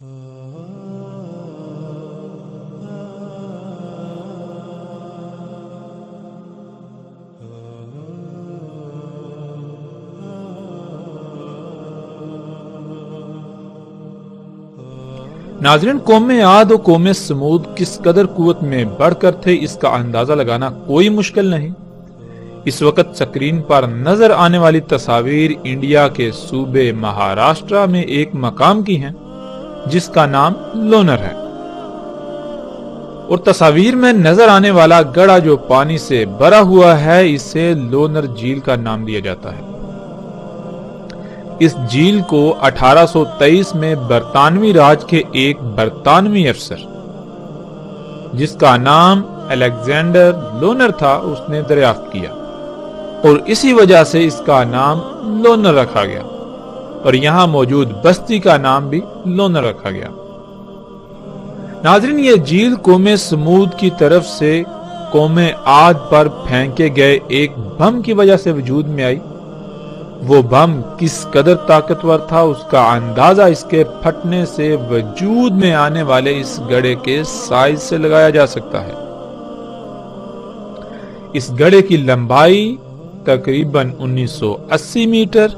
ناظرین، قوم عاد و قوم سمود کس قدر قوت میں بڑھ کر تھے اس کا اندازہ لگانا کوئی مشکل نہیں۔ اس وقت سکرین پر نظر آنے والی تصاویر انڈیا کے صوبے مہاراشٹرا میں ایک مقام کی ہیں جس کا نام لونر ہے، اور تصاویر میں نظر آنے والا گڑھا جو پانی سے بھرا ہوا ہے اسے لونر جھیل کا نام دیا جاتا ہے۔ اس جھیل کو 1823 میں برطانوی راج کے ایک برطانوی افسر جس کا نام الیگزینڈر لونر تھا اس نے دریافت کیا، اور اسی وجہ سے اس کا نام لونر رکھا گیا، اور یہاں موجود بستی کا نام بھی لونر رکھا گیا۔ ناظرین، یہ جھیل قوم سمود کی طرف سے قوم عاد پر پھینکے گئے ایک بم کی وجہ سے وجود میں آئی۔ وہ بم کس قدر طاقتور تھا اس کا اندازہ اس کے پھٹنے سے وجود میں آنے والے اس گڑھے کے سائز سے لگایا جا سکتا ہے۔ اس گڑھے کی لمبائی تقریباً 1980 میٹر،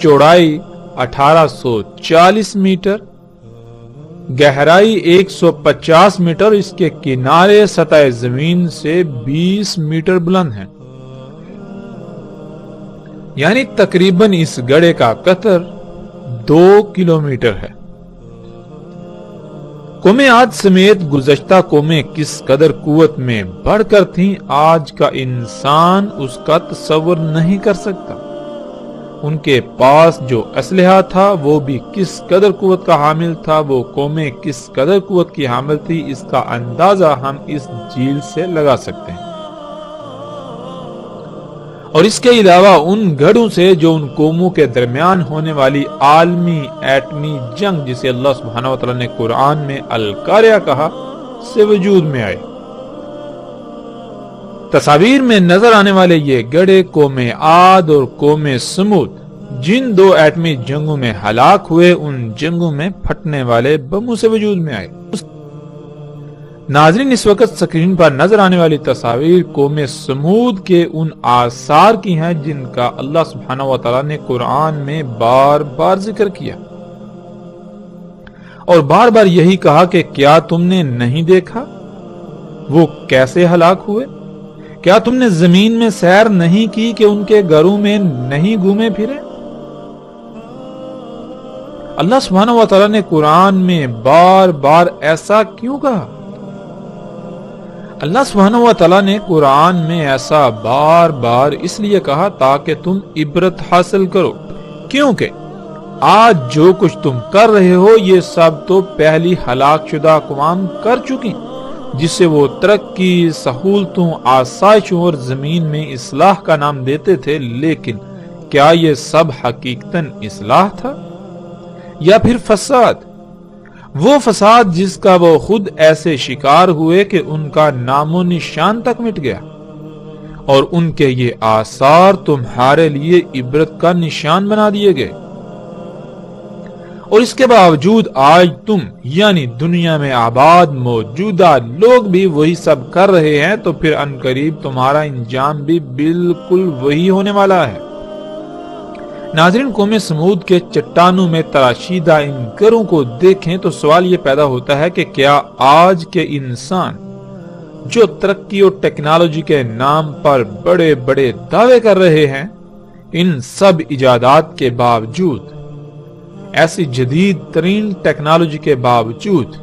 چوڑائی 1840 میٹر، گہرائی 150 میٹر، اس کے کنارے سطح زمین سے 20 میٹر بلند ہیں، یعنی تقریباً اس گڑھے کا قطر 2 کلومیٹر ہے۔ قوم عاد سمیت گزشتہ قومیں کس قدر قوت میں بڑھ کر تھیں آج کا انسان اس کا تصور نہیں کر سکتا۔ ان کے پاس جو اسلحہ تھا وہ بھی کس قدر قوت کا حامل تھا، وہ قومیں کس قدر قوت کی حامل تھی، اس کا اندازہ ہم اس جھیل سے لگا سکتے ہیں۔ اور اس کے علاوہ ان گڑھوں سے جو ان قوموں کے درمیان ہونے والی عالمی ایٹمی جنگ جسے اللہ سبحانہ وتعالی نے قرآن میں القاریہ کہا سے وجود میں آئے۔ تصاویر میں نظر آنے والے یہ گڑھے قوم عاد اور قوم سمود جن 2 ایٹمی جنگوں میں ہلاک ہوئے ان جنگوں میں پھٹنے والے بموں سے وجود میں آئے۔ ناظرین، اس وقت سکرین پر نظر آنے والی تصاویر قوم سمود کے ان آثار کی ہیں جن کا اللہ سبحانہ وتعالی نے قرآن میں بار بار ذکر کیا، اور بار بار یہی کہا کہ کیا تم نے نہیں دیکھا وہ کیسے ہلاک ہوئے؟ کیا تم نے زمین میں سیر نہیں کی کہ ان کے گھروں میں نہیں گھومے پھرے؟ اللہ سبحانہ وتعالی نے قرآن میں بار بار ایسا کیوں کہا؟ اللہ سبحانہ وتعالی نے قرآن میں ایسا بار بار اس لیے کہا تاکہ تم عبرت حاصل کرو، کیونکہ آج جو کچھ تم کر رہے ہو یہ سب تو پہلی ہلاک شدہ اقوام کر چکی، جسے وہ ترقی، سہولتوں، آسائشوں اور زمین میں اصلاح کا نام دیتے تھے، لیکن کیا یہ سب حقیقتاً اصلاح تھا یا پھر فساد؟ وہ فساد جس کا وہ خود ایسے شکار ہوئے کہ ان کا نام و نشان تک مٹ گیا، اور ان کے یہ آثار تمہارے لیے عبرت کا نشان بنا دیے گئے، اور اس کے باوجود آج تم یعنی دنیا میں آباد موجودہ لوگ بھی وہی سب کر رہے ہیں، تو پھر عنقریب تمہارا انجام بھی بالکل وہی ہونے والا ہے۔ ناظرین، قوم سمود کے چٹانوں میں تراشیدہ ان گھروں کو دیکھیں تو سوال یہ پیدا ہوتا ہے کہ کیا آج کے انسان جو ترقی اور ٹیکنالوجی کے نام پر بڑے بڑے دعوے کر رہے ہیں، ان سب ایجادات کے باوجود، ایسی جدید ترین ٹیکنالوجی کے باوجود،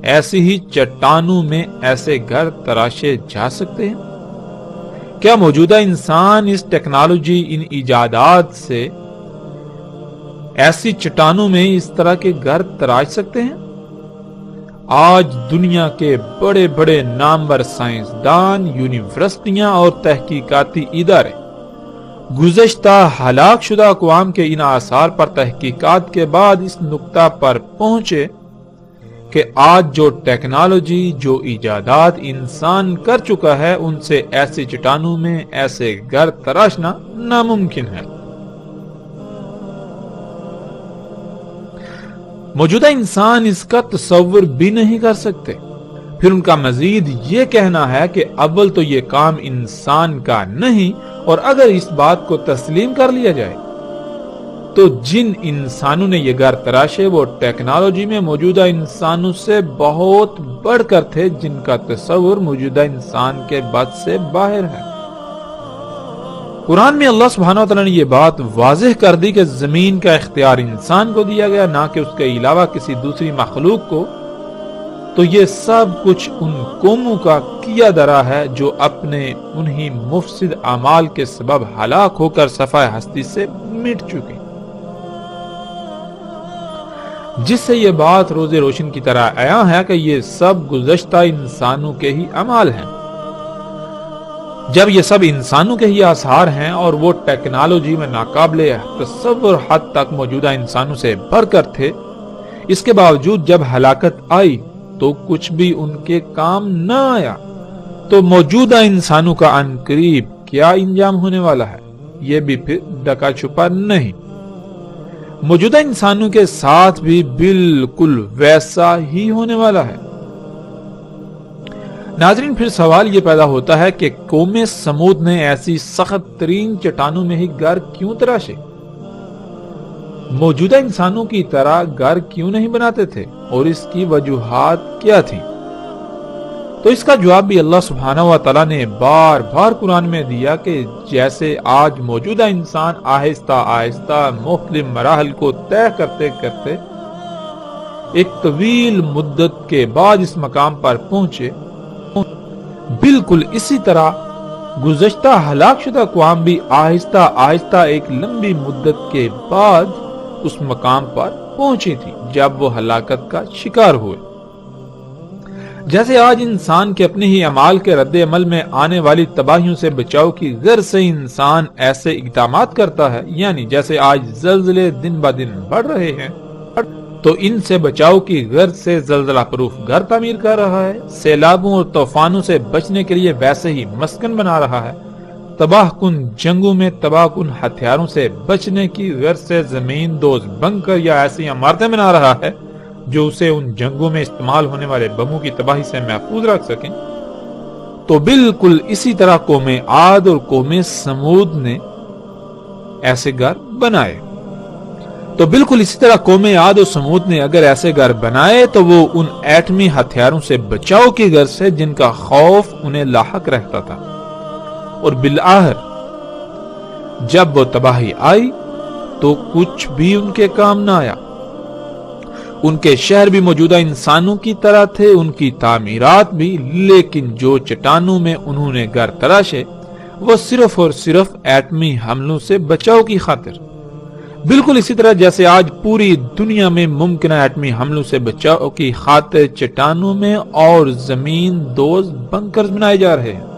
ایسی ہی چٹانوں میں ایسے گھر تراشے جا سکتے ہیں؟ کیا موجودہ انسان اس ٹیکنالوجی، ان ایجادات سے ایسی چٹانوں میں اس طرح کے گھر تراش سکتے ہیں؟ آج دنیا کے بڑے بڑے نامور سائنسدان، یونیورسٹیاں اور تحقیقاتی ادارے گزشتہ ہلاک شدہ اقوام کے ان آثار پر تحقیقات کے بعد اس نقطہ پر پہنچے کہ آج جو ٹیکنالوجی، جو ایجادات انسان کر چکا ہے، ان سے ایسی چٹانوں میں ایسے گھر تراشنا ناممکن ہے۔ موجودہ انسان اس کا تصور بھی نہیں کر سکتے۔ پھر ان کا مزید یہ کہنا ہے کہ اول تو یہ کام انسان کا نہیں، اور اگر اس بات کو تسلیم کر لیا جائے تو جن انسانوں نے یہ گھر تراشے وہ ٹیکنالوجی میں موجودہ انسانوں سے بہت بڑھ کر تھے، جن کا تصور موجودہ انسان کے بس سے باہر ہے۔ قرآن میں اللہ سبحانہ و تعالیٰ نے یہ بات واضح کر دی کہ زمین کا اختیار انسان کو دیا گیا، نہ کہ اس کے علاوہ کسی دوسری مخلوق کو۔ تو یہ سب کچھ ان قوموں کا کیا درا ہے جو اپنے انہی مفسد اعمال کے سبب ہلاک ہو کر صفحہ ہستی سے مٹ چکے، جس سے یہ بات روز روشن کی طرح عیاں ہے کہ یہ سب گزشتہ انسانوں کے ہی اعمال ہیں۔ جب یہ سب انسانوں کے ہی آثار ہیں اور وہ ٹیکنالوجی میں ناقابل تصور حد تک موجودہ انسانوں سے بڑھ کر تھے، اس کے باوجود جب ہلاکت آئی تو کچھ بھی ان کے کام نہ آیا، تو موجودہ انسانوں کا عنقریب کیا انجام ہونے والا ہے، یہ بھی پھر ڈکا چھپا نہیں۔ موجودہ انسانوں کے ساتھ بھی بالکل ویسا ہی ہونے والا ہے۔ ناظرین، پھر سوال یہ پیدا ہوتا ہے کہ قوم سمود نے ایسی سخت ترین چٹانوں میں ہی گھر کیوں تراشے؟ موجودہ انسانوں کی طرح گھر کیوں نہیں بناتے تھے، اور اس کی وجوہات کیا تھی؟ تو اس کا جواب بھی اللہ سبحانہ و تعالیٰ نے بار بار قرآن میں دیا کہ جیسے آج موجودہ انسان آہستہ آہستہ مختلف مراحل کو طے کرتے کرتے ایک طویل مدت کے بعد اس مقام پر پہنچے، بالکل اسی طرح گزشتہ ہلاک شدہ اقوام بھی آہستہ آہستہ ایک لمبی مدت کے بعد اس مقام پر پہنچی تھی جب وہ ہلاکت کا شکار ہوئے۔ جیسے آج انسان کے اپنے ہی اعمال کے رد عمل میں آنے والی تباہیوں سے بچاؤ کی غرض سے انسان ایسے اقدامات کرتا ہے، یعنی جیسے آج زلزلے دن بہ دن بڑھ رہے ہیں تو ان سے بچاؤ کی غرض سے زلزلہ پروف گھر تعمیر کر رہا ہے، سیلابوں اور طوفانوں سے بچنے کے لیے ویسے ہی مسکن بنا رہا ہے، تباہ کن جنگوں میں تباہ کن ہتھیاروں سے بچنے کی غرض سے زمین دوز بنکر یا ایسی عمارتیں بنا رہا ہے جو اسے ان جنگوں میں استعمال ہونے والے بموں کی تباہی سے محفوظ رکھ سکیں۔ تو بالکل اسی طرح قوم عاد اور قوم سمود نے ایسے گھر بنائے۔ تو بالکل اسی طرح قوم عاد اور سمود نے اگر ایسے گھر بنائے تو وہ ان ایٹمی ہتھیاروں سے بچاؤ کی غرض سے جن کا خوف انہیں لاحق رہتا تھا، اور بالآخر جب وہ تباہی آئی تو کچھ بھی ان کے کام نہ آیا۔ ان کے شہر بھی موجودہ انسانوں کی طرح تھے، ان کی تعمیرات بھی، لیکن جو چٹانوں میں انہوں نے گھر تراشے وہ صرف اور صرف ایٹمی حملوں سے بچاؤ کی خاطر۔ بالکل اسی طرح جیسے آج پوری دنیا میں ممکنہ ایٹمی حملوں سے بچاؤ کی خاطر چٹانوں میں اور زمین دوز بنکرز بنائے جا رہے ہیں۔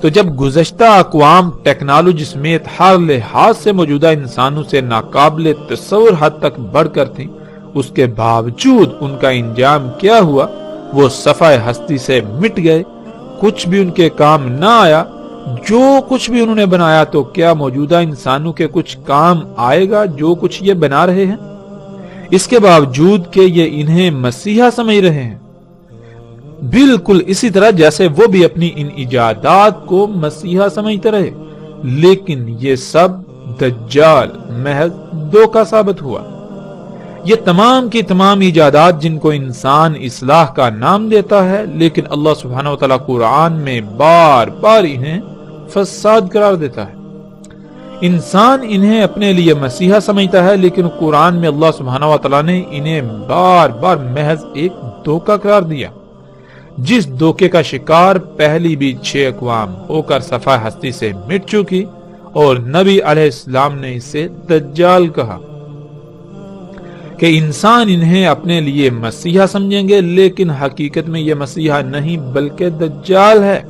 تو جب گزشتہ اقوام ٹیکنالوجی سمیت ہر لحاظ سے موجودہ انسانوں سے ناقابل تصور حد تک بڑھ کر تھیں، اس کے باوجود ان کا انجام کیا ہوا؟ وہ صفحہ ہستی سے مٹ گئے، کچھ بھی ان کے کام نہ آیا۔ جو کچھ بھی انہوں نے بنایا تو کیا موجودہ انسانوں کے کچھ کام آئے گا جو کچھ یہ بنا رہے ہیں؟ اس کے باوجود کہ یہ انہیں مسیحا سمجھ رہے ہیں، بالکل اسی طرح جیسے وہ بھی اپنی ان ایجادات کو مسیحا سمجھتے رہے، لیکن یہ سب دجال محض دھوکہ ثابت ہوا۔ یہ تمام کی تمام ایجادات جن کو انسان اصلاح کا نام دیتا ہے، لیکن اللہ سبحانہ و تعالیٰ قرآن میں بار بار انہیں فساد قرار دیتا ہے۔ انسان انہیں اپنے لیے مسیحا سمجھتا ہے، لیکن قرآن میں اللہ سبحانہ و تعالیٰ نے انہیں بار بار محض ایک دھوکہ قرار دیا، جس دھوکے کا شکار پہلی بھی 6 اقوام ہو کر صفحہ ہستی سے مٹ چکی، اور نبی علیہ السلام نے اسے دجال کہا کہ انسان انہیں اپنے لیے مسیحا سمجھیں گے، لیکن حقیقت میں یہ مسیحا نہیں بلکہ دجال ہے۔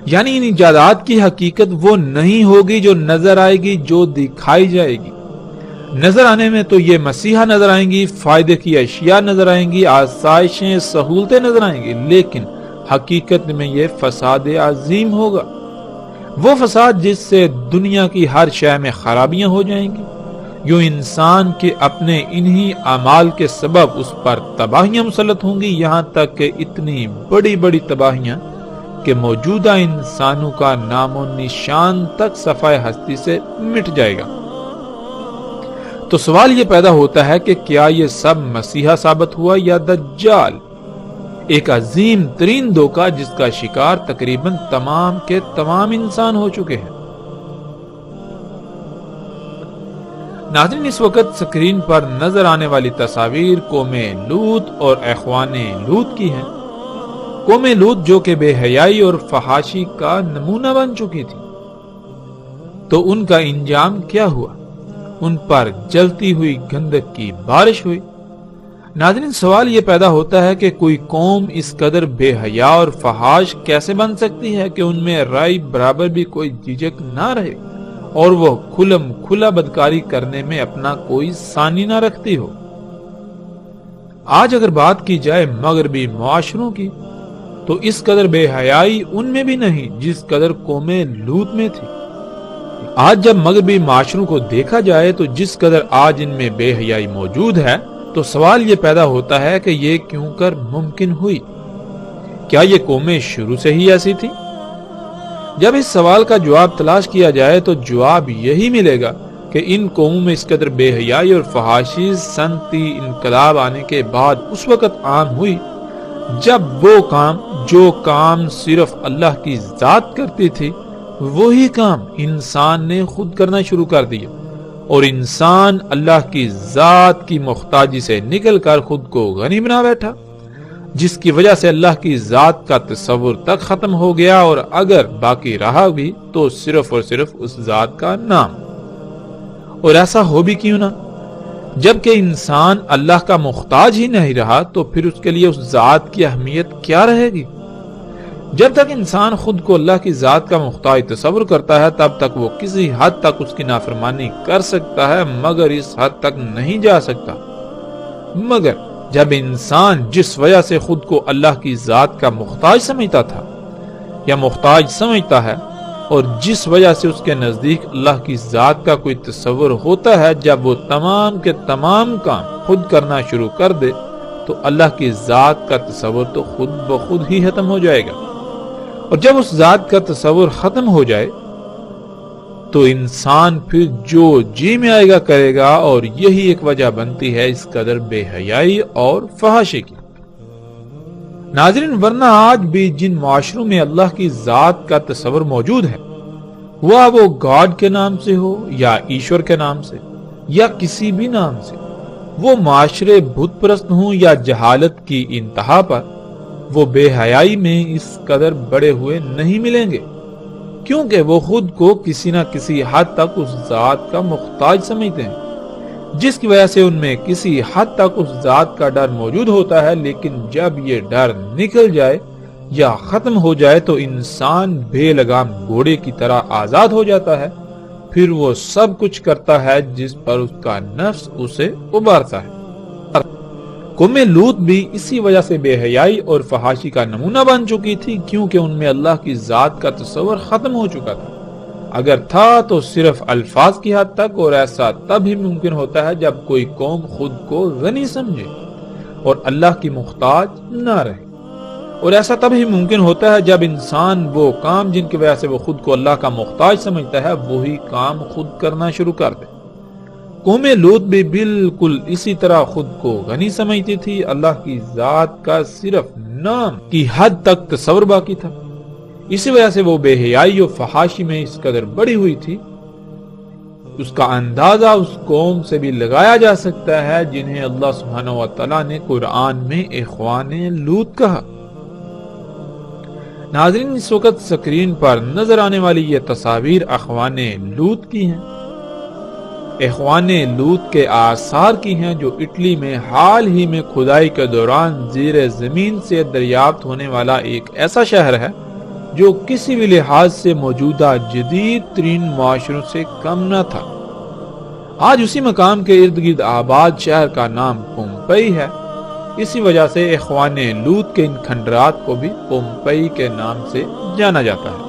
یعنی ان ایجادات کی حقیقت وہ نہیں ہوگی جو نظر آئے گی، جو دکھائی جائے گی۔ نظر آنے میں تو یہ مسیحا نظر آئیں گی، فائدے کی اشیاء نظر آئیں گی، آسائشیں، سہولتیں نظر آئیں گی، لیکن حقیقت میں یہ فساد عظیم ہوگا۔ وہ فساد جس سے دنیا کی ہر شے میں خرابیاں ہو جائیں گی، یوں انسان کے اپنے انہی اعمال کے سبب اس پر تباہیاں مسلط ہوں گی، یہاں تک کہ اتنی بڑی بڑی تباہیاں کہ موجودہ انسانوں کا نام و نشان تک صفحہ ہستی سے مٹ جائے گا۔ تو سوال یہ پیدا ہوتا ہے کہ کیا یہ سب مسیحا ثابت ہوا یا دجال، ایک عظیم ترین دھوکہ جس کا شکار تقریباً تمام کے تمام انسان ہو چکے ہیں۔ ناظرین، اس وقت سکرین پر نظر آنے والی تصاویر قوم لوط اور اخوان لوط کی ہیں۔ قوم لوط جو کہ بے حیائی اور فحاشی کا نمونہ بن چکی تھی، تو ان کا انجام کیا ہوا؟ ان پر جلتی ہوئی گندک کی بارش ہوئی۔ ناظرین، سوال یہ پیدا ہوتا ہے کہ کوئی قوم اس قدر بے حیا اور فحاش کیسے بن سکتی ہے کہ ان میں رائی برابر بھی کوئی جھجک نہ رہے اور وہ کھلم کھلا بدکاری کرنے میں اپنا کوئی ثانی نہ رکھتی ہو۔ آج اگر بات کی جائے مغربی معاشروں کی، تو اس قدر بے حیائی ان میں بھی نہیں جس قدر قوم لوط میں تھی۔ آج جب مغربی معاشروں کو دیکھا جائے تو جس قدر آج ان میں بے حیائی موجود ہے، تو سوال یہ پیدا ہوتا ہے کہ یہ کیوں کر ممکن ہوئی؟ کیا یہ قومیں شروع سے ہی ایسی تھی؟ جب اس سوال کا جواب تلاش کیا جائے تو جواب یہی ملے گا کہ ان قوموں میں اس قدر بے حیائی اور فحاشی صنعتی انقلاب آنے کے بعد اس وقت عام ہوئی جب وہ کام جو کام صرف اللہ کی ذات کرتی تھی، وہی کام انسان نے خود کرنا شروع کر دیا، اور انسان اللہ کی ذات کی محتاجی سے نکل کر خود کو غنی بنا بیٹھا، جس کی وجہ سے اللہ کی ذات کا تصور تک ختم ہو گیا، اور اگر باقی رہا بھی تو صرف اور صرف اس ذات کا نام۔ اور ایسا ہو بھی کیوں نہ؟ جبکہ انسان اللہ کا محتاج ہی نہیں رہا تو پھر اس کے لیے اس ذات کی اہمیت کیا رہے گی؟ جب تک انسان خود کو اللہ کی ذات کا محتاج تصور کرتا ہے تب تک وہ کسی حد تک اس کی نافرمانی کر سکتا ہے، مگر اس حد تک نہیں جا سکتا۔ مگر جب انسان جس وجہ سے خود کو اللہ کی ذات کا محتاج سمجھتا تھا یا محتاج سمجھتا ہے، اور جس وجہ سے اس کے نزدیک اللہ کی ذات کا کوئی تصور ہوتا ہے، جب وہ تمام کے تمام کام خود کرنا شروع کر دے تو اللہ کی ذات کا تصور تو خود بخود ہی ختم ہو جائے گا، اور جب اس ذات کا تصور ختم ہو جائے تو انسان پھر جو جی میں آئے گا کرے گا، اور یہی ایک وجہ بنتی ہے اس قدر بے حیائی اور فحاشی کی۔ ناظرین، ورنہ آج بھی جن معاشروں میں اللہ کی ذات کا تصور موجود ہے، وہ گاڈ کے نام سے ہو یا ایشور کے نام سے یا کسی بھی نام سے، وہ معاشرے بت پرست ہوں یا جہالت کی انتہا پر، وہ بے حیائی میں اس قدر بڑے ہوئے نہیں ملیں گے، کیونکہ وہ خود کو کسی نہ کسی حد تک اس ذات کا محتاج سمجھتے ہیں، جس کی وجہ سے ان میں کسی حد تک اس ذات کا ڈر موجود ہوتا ہے۔ لیکن جب یہ ڈر نکل جائے یا ختم ہو جائے تو انسان بے لگام گھوڑے کی طرح آزاد ہو جاتا ہے، پھر وہ سب کچھ کرتا ہے جس پر اس کا نفس اسے ابھارتا ہے۔ قوم لوط بھی اسی وجہ سے بے حیائی اور فحاشی کا نمونہ بن چکی تھی، کیونکہ ان میں اللہ کی ذات کا تصور ختم ہو چکا تھا۔ اگر تھا تو صرف الفاظ کی حد تک، اور ایسا تب ہی ممکن ہوتا ہے جب کوئی قوم خود کو غنی سمجھے اور اللہ کی محتاج نہ رہے، اور ایسا تب ہی ممکن ہوتا ہے جب انسان وہ کام جن کی وجہ سے وہ خود کو اللہ کا محتاج سمجھتا ہے وہی کام خود کرنا شروع کر دے۔ قوم لوط بھی بالکل اسی طرح خود کو غنی سمجھتی تھی، اللہ کی ذات کا صرف نام کی حد تک تصور باقی تھا، اسی وجہ سے وہ بے حیائی و فحاشی میں اس قدر بڑی ہوئی تھی۔ اس کا اندازہ اس قوم سے بھی لگایا جا سکتا ہے جنہیں اللہ سبحانہ و تعالیٰ نے قرآن میں اخوان لوط کہا۔ ناظرین، اس وقت سکرین پر نظر آنے والی یہ تصاویر اخوان لوط کی ہیں، اخوان لوط کے آثار کی ہیں، جو اٹلی میں حال ہی میں کھدائی کے دوران زیر زمین سے دریافت ہونے والا ایک ایسا شہر ہے جو کسی بھی لحاظ سے موجودہ جدید ترین معاشروں سے کم نہ تھا۔ آج اسی مقام کے ارد گرد آباد شہر کا نام پومپئی ہے، اسی وجہ سے اخوان لوط کے ان کھنڈرات کو بھی پومپئی کے نام سے جانا جاتا ہے۔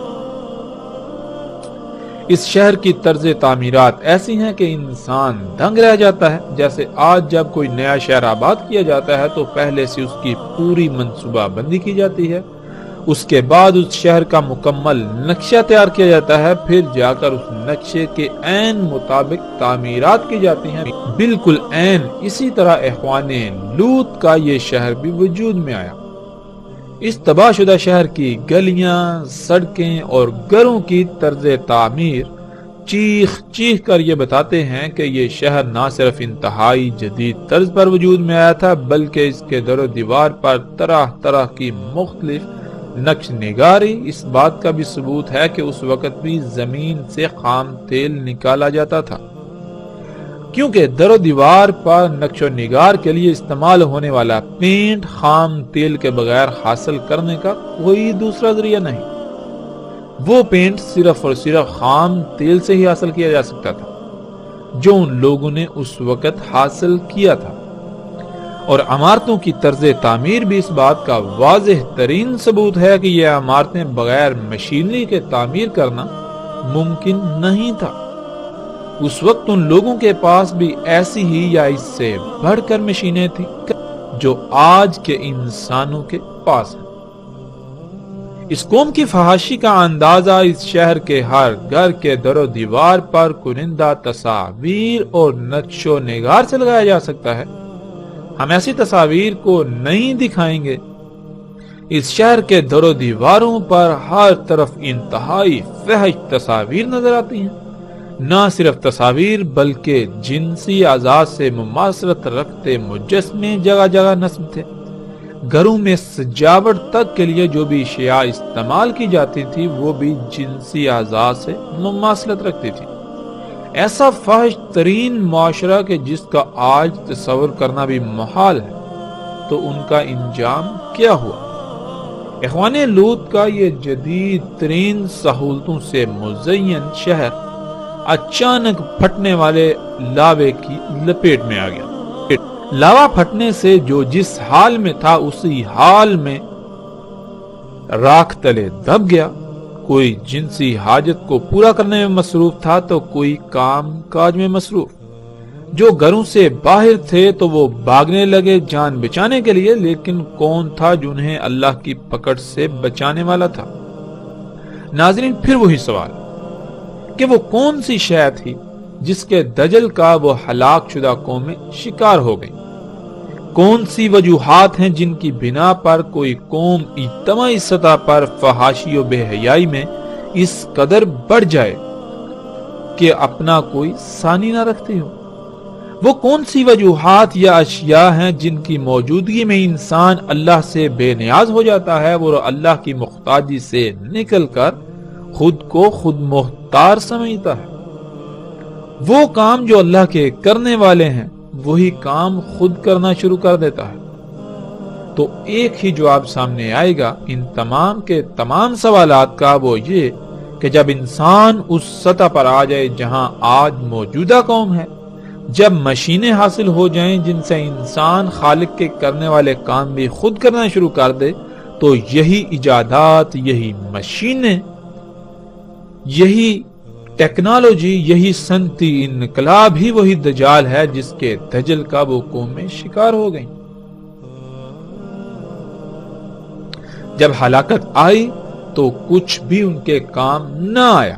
اس شہر کی طرز تعمیرات ایسی ہیں کہ انسان دنگ رہ جاتا ہے۔ جیسے آج جب کوئی نیا شہر آباد کیا جاتا ہے تو پہلے سے اس کی پوری منصوبہ بندی کی جاتی ہے، اس کے بعد اس شہر کا مکمل نقشہ تیار کیا جاتا ہے، پھر جا کر اس نقشے کے عین مطابق تعمیرات کی جاتی ہیں۔ بالکل عین اسی طرح اخوان لوط کا یہ شہر بھی وجود میں آیا۔ اس تباہ شدہ شہر کی گلیاں، سڑکیں اور گھروں کی طرز تعمیر چیخ چیخ کر یہ بتاتے ہیں کہ یہ شہر نہ صرف انتہائی جدید طرز پر وجود میں آیا تھا، بلکہ اس کے در و دیوار پر طرح طرح کی مختلف نقش نگاری اس بات کا بھی ثبوت ہے کہ اس وقت بھی زمین سے خام تیل نکالا جاتا تھا، کیونکہ در و دیوار پر نقش و نگار کے لیے استعمال ہونے والا پینٹ خام تیل کے بغیر حاصل کرنے کا کوئی دوسرا ذریعہ نہیں۔ وہ پینٹ صرف اور صرف خام تیل سے ہی حاصل کیا جا سکتا تھا جو ان لوگوں نے اس وقت حاصل کیا تھا، اور عمارتوں کی طرز تعمیر بھی اس بات کا واضح ترین ثبوت ہے کہ یہ عمارتیں بغیر مشینری کے تعمیر کرنا ممکن نہیں تھا۔ اس وقت ان لوگوں کے پاس بھی ایسی ہی یا اس سے بڑھ کر مشینیں تھیں جو آج کے انسانوں کے پاس ہیں۔ اس قوم کی فحاشی کا اندازہ اس شہر کے ہر گھر کے در و دیوار پر کنندہ تصاویر اور نقش و نگار سے لگایا جا سکتا ہے۔ ہم ایسی تصاویر کو نہیں دکھائیں گے۔ اس شہر کے در و دیواروں پر ہر طرف انتہائی فحش تصاویر نظر آتی ہیں۔ نہ صرف تصاویر بلکہ جنسی اعضاء سے مماثلت رکھتے مجسمے جگہ جگہ نصب تھے۔ گھروں میں سجاوٹ تک کے لیے جو بھی اشیاء استعمال کی جاتی تھی وہ بھی جنسی اعضاء سے مماثلت رکھتی تھی۔ ایسا فحش ترین معاشرہ کہ جس کا آج تصور کرنا بھی محال ہے، تو ان کا انجام کیا ہوا؟ اخوان لوط کا یہ جدید ترین سہولتوں سے مزین شہر اچانک پھٹنے والے لاوے کی لپیٹ میں آ گیا۔ لاوا پھٹنے سے جو جس حال میں تھا اسی حال میں راکھ تلے دب گیا۔ کوئی جنسی حاجت کو پورا کرنے میں مصروف تھا تو کوئی کام کاج میں مصروف۔ جو گھروں سے باہر تھے تو وہ بھاگنے لگے جان بچانے کے لیے، لیکن کون تھا جنہیں اللہ کی پکڑ سے بچانے والا تھا؟ ناظرین، پھر وہی سوال کہ وہ کون سی شے تھی جس کے دجل کا وہ ہلاک شدہ قومیں شکار ہو گئی؟ کون سی وجوہات ہیں جن کی بنا پر کوئی قوم اجتماعی سطح پر فحاشی و بے حیائی میں اس قدر بڑھ جائے کہ اپنا کوئی ثانی نہ رکھتی ہو؟ وہ کون سی وجوہات یا اشیاء ہیں جن کی موجودگی میں انسان اللہ سے بے نیاز ہو جاتا ہے، وہ اللہ کی محتاجی سے نکل کر خود کو خود محتاج سمجھتا ہے؟ وہ کام جو اللہ کے کرنے والے ہیں وہی کام خود کرنا شروع کر دیتا ہے۔ تو ایک ہی جواب سامنے آئے گا ان تمام کے تمام سوالات کا، وہ یہ کہ جب انسان اس سطح پر آ جائے جہاں آج موجودہ قوم ہے، جب مشینیں حاصل ہو جائیں جن سے انسان خالق کے کرنے والے کام بھی خود کرنا شروع کر دے، تو یہی ایجادات، یہی مشینیں، یہی ٹیکنالوجی، یہی صنعتی انقلاب ہی وہی دجال ہے جس کے دجل کا وہ قومیں شکار ہو گئیں۔ جب ہلاکت آئی تو کچھ بھی ان کے کام نہ آیا۔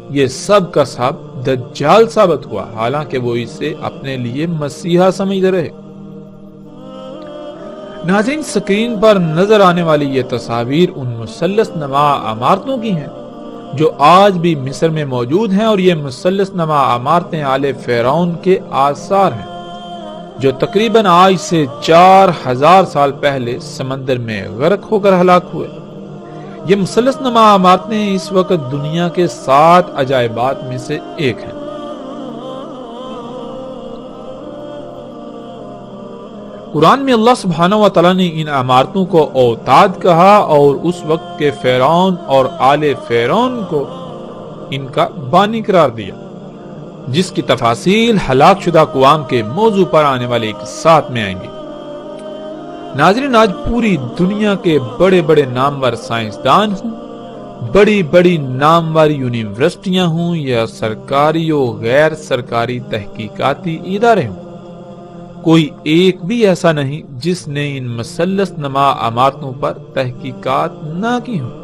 یہ سب کا سب دجال ثابت ہوا، حالانکہ وہ اسے اپنے لیے مسیحا سمجھتے رہے۔ ناظرین، سکرین پر نظر آنے والی یہ تصاویر ان مثلث نما عمارتوں کی ہیں جو آج بھی مصر میں موجود ہیں، اور یہ مثلث نما عمارتیں آل فرعون کے آثار ہیں جو تقریباً آج سے 4000 سال پہلے سمندر میں غرق ہو کر ہلاک ہوئے۔ یہ مثلث نما عمارتیں اس وقت دنیا کے 7 عجائبات میں سے ایک ہیں۔ قرآن میں اللہ سبحانہ و تعالیٰ نے ان عمارتوں کو اوتاد کہا، اور اس وقت کے فرعون اور آل فرعون کو ان کا بانی قرار دیا، جس کی تفاصیل ہلاک شدہ اقوام کے موضوع پر آنے والے ایک ساتھ میں آئیں گی۔ ناظرین، آج پوری دنیا کے بڑے بڑے نامور سائنسدان ہوں بڑی بڑی نامور یونیورسٹیاں ہوں یا سرکاری و غیر سرکاری تحقیقاتی ادارے ہوں، کوئی ایک بھی ایسا نہیں جس نے ان مثلث نما عمارتوں پر تحقیقات نہ کی ہوں۔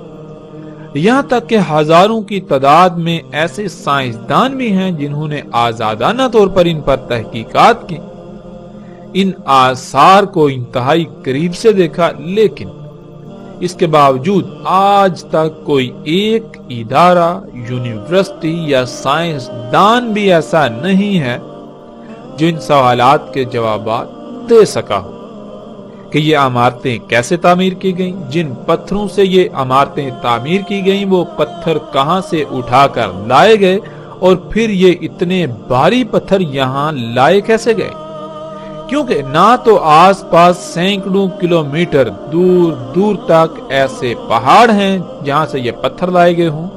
یہاں تک کہ ہزاروں کی تعداد میں ایسے سائنسدان بھی ہیں جنہوں نے آزادانہ طور پر ان پر تحقیقات کی، ان آثار کو انتہائی قریب سے دیکھا، لیکن اس کے باوجود آج تک کوئی ایک ادارہ، یونیورسٹی یا سائنسدان بھی ایسا نہیں ہے جو ان سوالات کے جوابات دے سکا ہو کہ یہ عمارتیں کیسے تعمیر کی گئیں، جن پتھروں سے یہ عمارتیں تعمیر کی گئیں وہ پتھر کہاں سے اٹھا کر لائے گئے، اور پھر یہ اتنے بھاری پتھر یہاں لائے کیسے گئے، کیونکہ نہ تو آس پاس سینکڑوں کلومیٹر دور دور تک ایسے پہاڑ ہیں جہاں سے یہ پتھر لائے گئے ہوں،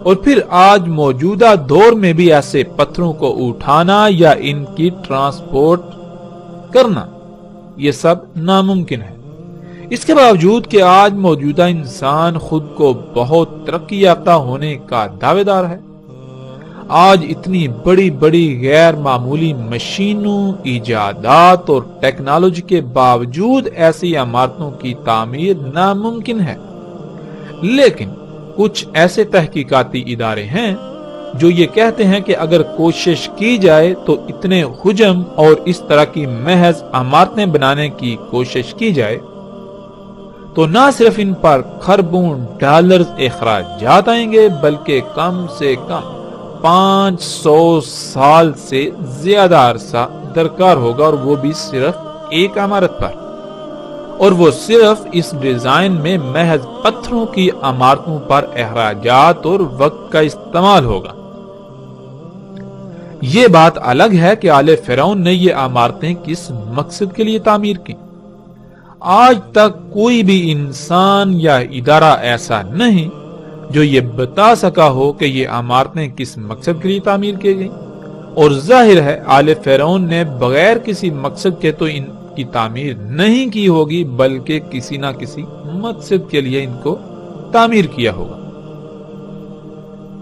اور پھر آج موجودہ دور میں بھی ایسے پتھروں کو اٹھانا یا ان کی ٹرانسپورٹ کرنا یہ سب ناممکن ہے۔ اس کے باوجود کہ آج موجودہ انسان خود کو بہت ترقی یافتہ ہونے کا دعوے دار ہے، آج اتنی بڑی بڑی غیر معمولی مشینوں، ایجادات اور ٹیکنالوجی کے باوجود ایسی عمارتوں کی تعمیر ناممکن ہے، لیکن کچھ ایسے تحقیقاتی ادارے ہیں جو یہ کہتے ہیں کہ اگر کوشش کی جائے تو اتنے حجم اور اس طرح کی محض عمارتیں بنانے کی کوشش کی جائے تو نہ صرف ان پر خربوں ڈالرز اخراجات آئیں گے، بلکہ کم سے کم 500 سال سے زیادہ عرصہ درکار ہوگا، اور وہ بھی صرف ایک عمارت پر، اور وہ صرف اس ڈیزائن میں محض پتھروں کی عمارتوں پر اخراجات اور وقت کا استعمال ہوگا۔ یہ بات الگ ہے کہ آل فرعون نے یہ عمارتیں کس مقصد کے لیے تعمیر کی۔ آج تک کوئی بھی انسان یا ادارہ ایسا نہیں جو یہ بتا سکا ہو کہ یہ عمارتیں کس مقصد کے لیے تعمیر کی گئیں، اور ظاہر ہے آل فرعون نے بغیر کسی مقصد کے تو ان کی تعمیر نہیں کی ہوگی، بلکہ کسی نہ کسی مقصد کے لیے ان کو تعمیر کیا ہوگا۔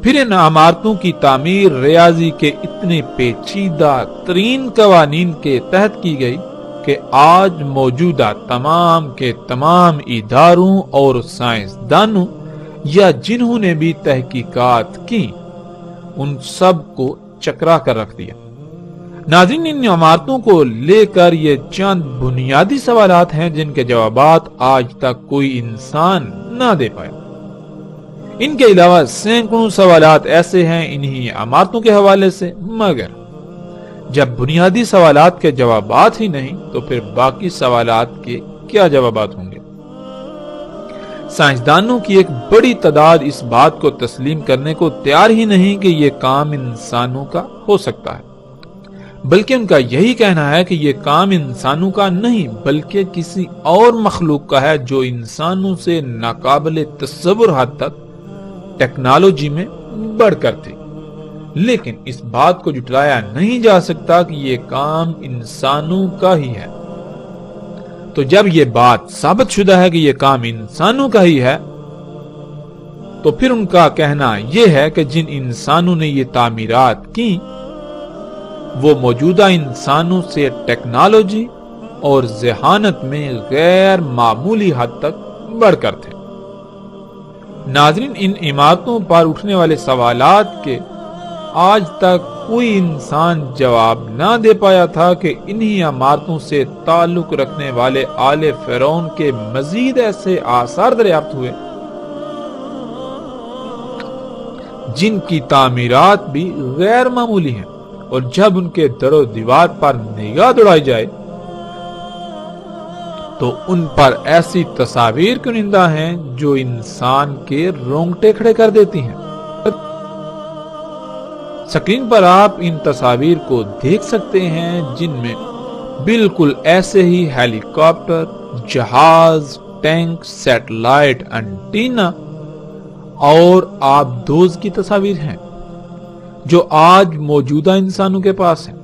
پھر ان عمارتوں کی تعمیر ریاضی کے اتنے پیچیدہ ترین قوانین کے تحت کی گئی کہ آج موجودہ تمام کے تمام اداروں اور سائنسدانوں یا جنہوں نے بھی تحقیقات کی ان سب کو چکرا کر رکھ دیا۔ ناظرین، ان عمارتوں کو لے کر یہ چند بنیادی سوالات ہیں جن کے جوابات آج تک کوئی انسان نہ دے پایا۔ ان کے علاوہ سینکڑوں سوالات ایسے ہیں انہی عمارتوں کے حوالے سے، مگر جب بنیادی سوالات کے جوابات ہی نہیں تو پھر باقی سوالات کے کیا جوابات ہوں گے؟ سائنسدانوں کی ایک بڑی تعداد اس بات کو تسلیم کرنے کو تیار ہی نہیں کہ یہ کام انسانوں کا ہو سکتا ہے، بلکہ ان کا یہی کہنا ہے کہ یہ کام انسانوں کا نہیں بلکہ کسی اور مخلوق کا ہے جو انسانوں سے ناقابل تصور حد تک ٹیکنالوجی میں بڑھ کر تھی، لیکن اس بات کو جھٹلایا نہیں جا سکتا کہ یہ کام انسانوں کا ہی ہے۔ تو جب یہ بات ثابت شدہ ہے کہ یہ کام انسانوں کا ہی ہے تو پھر ان کا کہنا یہ ہے کہ جن انسانوں نے یہ تعمیرات کی وہ موجودہ انسانوں سے ٹیکنالوجی اور ذہانت میں غیر معمولی حد تک بڑھ کر تھے۔ ناظرین، ان عمارتوں پر اٹھنے والے سوالات کے آج تک کوئی انسان جواب نہ دے پایا تھا کہ انہی عمارتوں سے تعلق رکھنے والے آل فرعون کے مزید ایسے آثار دریافت ہوئے جن کی تعمیرات بھی غیر معمولی ہیں، اور جب ان کے در و دیوار پر نگاہ دوڑائی جائے تو ان پر ایسی تصاویر کنندہ ہیں جو انسان کے رونگٹے کھڑے کر دیتی ہیں۔ سکرین پر آپ ان تصاویر کو دیکھ سکتے ہیں جن میں بالکل ایسے ہی ہیلی کاپٹر، جہاز، ٹینک، سیٹلائٹ انٹینا اور آبدوز کی تصاویر ہیں جو آج موجودہ انسانوں کے پاس ہیں۔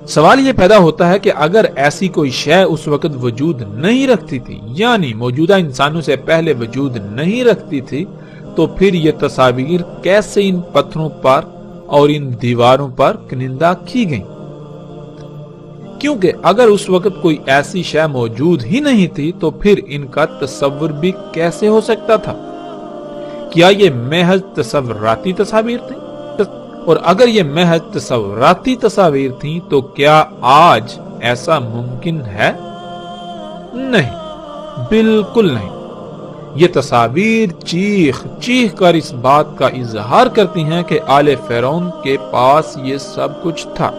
سوال یہ پیدا ہوتا ہے کہ اگر ایسی کوئی شے اس وقت وجود نہیں رکھتی تھی، یعنی موجودہ انسانوں سے پہلے وجود نہیں رکھتی تھی، تو پھر یہ تصاویر کیسے ان پتھروں پر اور ان دیواروں پر کنندہ کی گئیں؟ کیونکہ اگر اس وقت کوئی ایسی شے موجود ہی نہیں تھی تو پھر ان کا تصور بھی کیسے ہو سکتا تھا؟ کیا یہ محض تصوراتی تصاویر تھیں؟ اور اگر یہ محض تصوراتی تصاویر تھیں تو کیا آج ایسا ممکن ہے؟ نہیں، بالکل نہیں۔ یہ تصاویر چیخ چیخ کر اس بات کا اظہار کرتی ہیں کہ آل فرعون کے پاس یہ سب کچھ تھا۔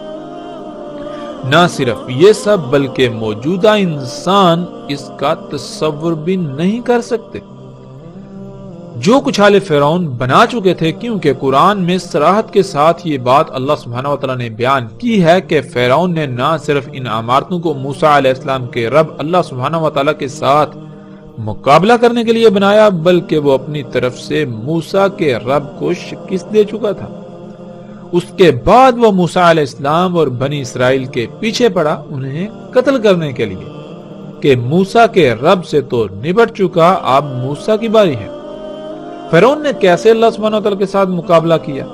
نہ صرف یہ سب بلکہ موجودہ انسان اس کا تصور بھی نہیں کر سکتے جو کچھ آل فرعون بنا چکے تھے، کیونکہ قرآن میں صراحت کے ساتھ یہ بات اللہ سبحانہ وتعالی نے بیان کی ہے کہ فرعون نے نہ صرف ان عمارتوں کو موسیٰ علیہ السلام کے رب اللہ سبحانہ وتعالی کے ساتھ مقابلہ کرنے کے لیے بنایا، بلکہ وہ اپنی طرف سے موسیٰ کے رب کو شکست دے چکا تھا۔ اس کے بعد وہ موسیٰ علیہ السلام اور بنی اسرائیل کے پیچھے پڑا انہیں قتل کرنے کے لیے کہ موسیٰ کے رب سے تو نبٹ چکا، اب موسیٰ کی باری ہے۔ فرعون نے کیسے اللہ سبحانہ وتعالی کے ساتھ مقابلہ کیا؟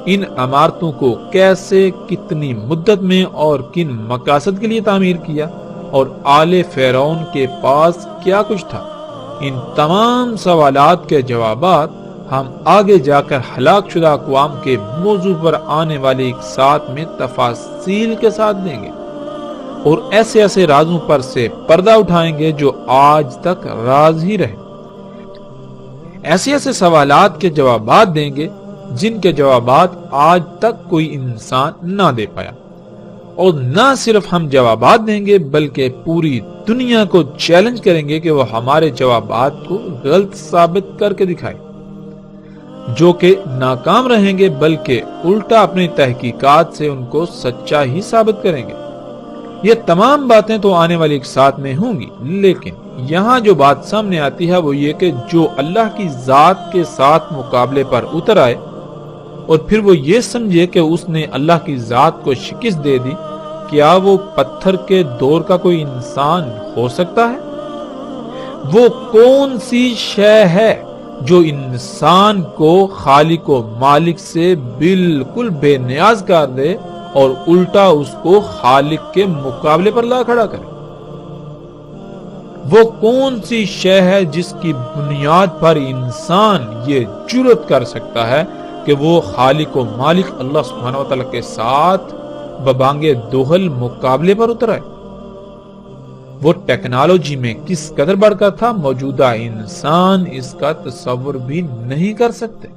ان عمارتوں کو کیسے، کتنی مدت میں اور کن مقاصد کے لیے تعمیر کیا، اور آل فرعون کے پاس کیا کچھ تھا؟ ان تمام سوالات کے جوابات ہم آگے جا کر ہلاک شدہ اقوام کے موضوع پر آنے والے ایک ساتھ میں تفاصیل کے ساتھ دیں گے، اور ایسے ایسے رازوں پر سے پردہ اٹھائیں گے جو آج تک راز ہی رہے۔ ایسے ایسے سوالات کے جوابات دیں گے جن کے جوابات آج تک کوئی انسان نہ دے پایا، اور نہ صرف ہم جوابات دیں گے بلکہ پوری دنیا کو چیلنج کریں گے کہ وہ ہمارے جوابات کو غلط ثابت کر کے دکھائے، جو کہ ناکام رہیں گے بلکہ الٹا اپنی تحقیقات سے ان کو سچا ہی ثابت کریں گے۔ یہ تمام باتیں تو آنے والی ایک ساتھ میں ہوں گی، لیکن یہاں جو بات سامنے آتی ہے وہ یہ کہ جو اللہ کی ذات کے ساتھ مقابلے پر اتر آئے اور پھر وہ یہ سمجھے کہ اس نے اللہ کی ذات کو شکست دے دی، کیا وہ پتھر کے دور کا کوئی انسان ہو سکتا ہے؟ وہ کون سی شے ہے جو انسان کو خالق و مالک سے بالکل بے نیاز کر دے اور الٹا اس کو خالق کے مقابلے پر لا کھڑا کرے؟ وہ کون سی شے ہے جس کی بنیاد پر انسان یہ جرأت کر سکتا ہے کہ وہ خالق و مالک اللہ سبحانہ وتعالی کے ساتھ ببانگے دوہل مقابلے پر اتر آئے؟ وہ ٹیکنالوجی میں کس قدر بڑھ کر تھا، موجودہ انسان اس کا تصور بھی نہیں کر سکتے۔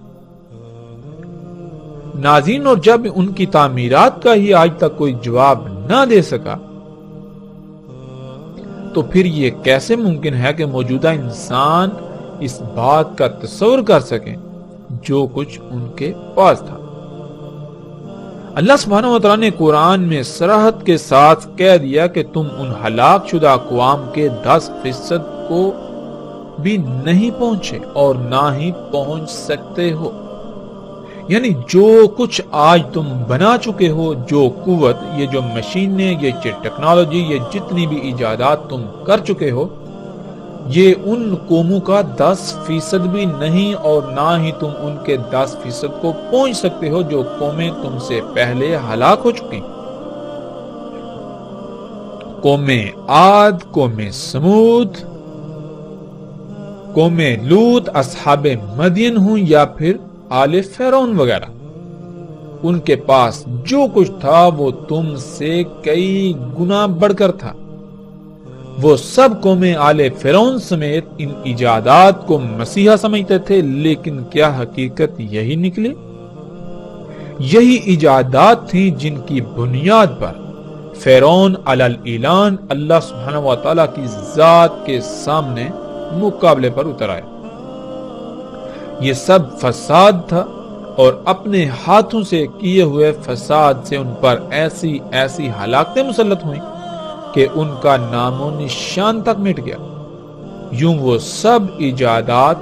ناظرین، اور جب ان کی تعمیرات کا ہی آج تک کوئی جواب نہ دے سکا تو پھر یہ کیسے ممکن ہے کہ موجودہ انسان اس بات کا تصور کر سکیں جو کچھ ان کے پاس تھا؟ اللہ سبحانہ وتعالی نے قرآن میں صراحت کے ساتھ کہہ دیا کہ تم ان ہلاک شدہ اقوام کے 10% کو بھی نہیں پہنچے اور نہ ہی پہنچ سکتے ہو۔ یعنی جو کچھ آج تم بنا چکے ہو، جو قوت، یہ جو مشینیں، یہ ٹیکنالوجی، یہ جتنی بھی ایجادات تم کر چکے ہو، یہ ان قوموں کا 10% بھی نہیں، اور نہ ہی تم ان کے 10% کو پہنچ سکتے ہو جو قومیں تم سے پہلے ہلاک ہو چکی۔ قوم عاد، قوم سمود، قوم لوط، اصحاب مدین ہوں یا پھر آل فرعون وغیرہ، ان کے پاس جو کچھ تھا وہ تم سے کئی گنا بڑھ کر تھا۔ وہ سب قومیں آل فرعون سمیت ان ایجادات کو مسیحا سمجھتے تھے، لیکن کیا حقیقت یہی نکلی؟ یہی ایجادات تھیں جن کی بنیاد پر فرعون علی الاعلان اللہ سبحانہ و تعالی کی ذات کے سامنے مقابلے پر اتر آئے۔ یہ سب فساد تھا، اور اپنے ہاتھوں سے کیے ہوئے فساد سے ان پر ایسی ایسی ہلاکتیں مسلط ہوئیں کہ ان کا نام و نشان تک مٹ گیا۔ یوں وہ سب ایجادات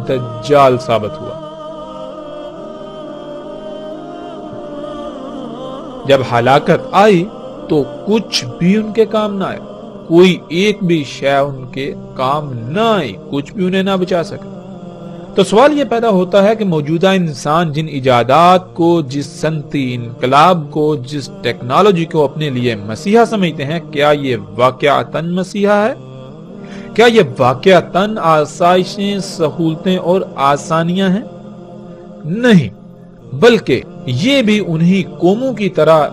دجال ثابت ہوا۔ جب ہلاکت آئی تو کچھ بھی ان کے کام نہ آیا، کوئی ایک بھی شے ان کے کام نہ آئی، کچھ بھی انہیں نہ بچا سکا۔ تو سوال یہ پیدا ہوتا ہے کہ موجودہ انسان جن ایجادات کو، جس صنعتی انقلاب کو، جس ٹیکنالوجی کو اپنے لیے مسیحا سمجھتے ہیں، کیا یہ واقعتاً مسیحا ہے؟ کیا یہ واقعتاً آسائشیں، سہولتیں اور آسانیاں ہیں؟ نہیں، بلکہ یہ بھی انہی قوموں کی طرح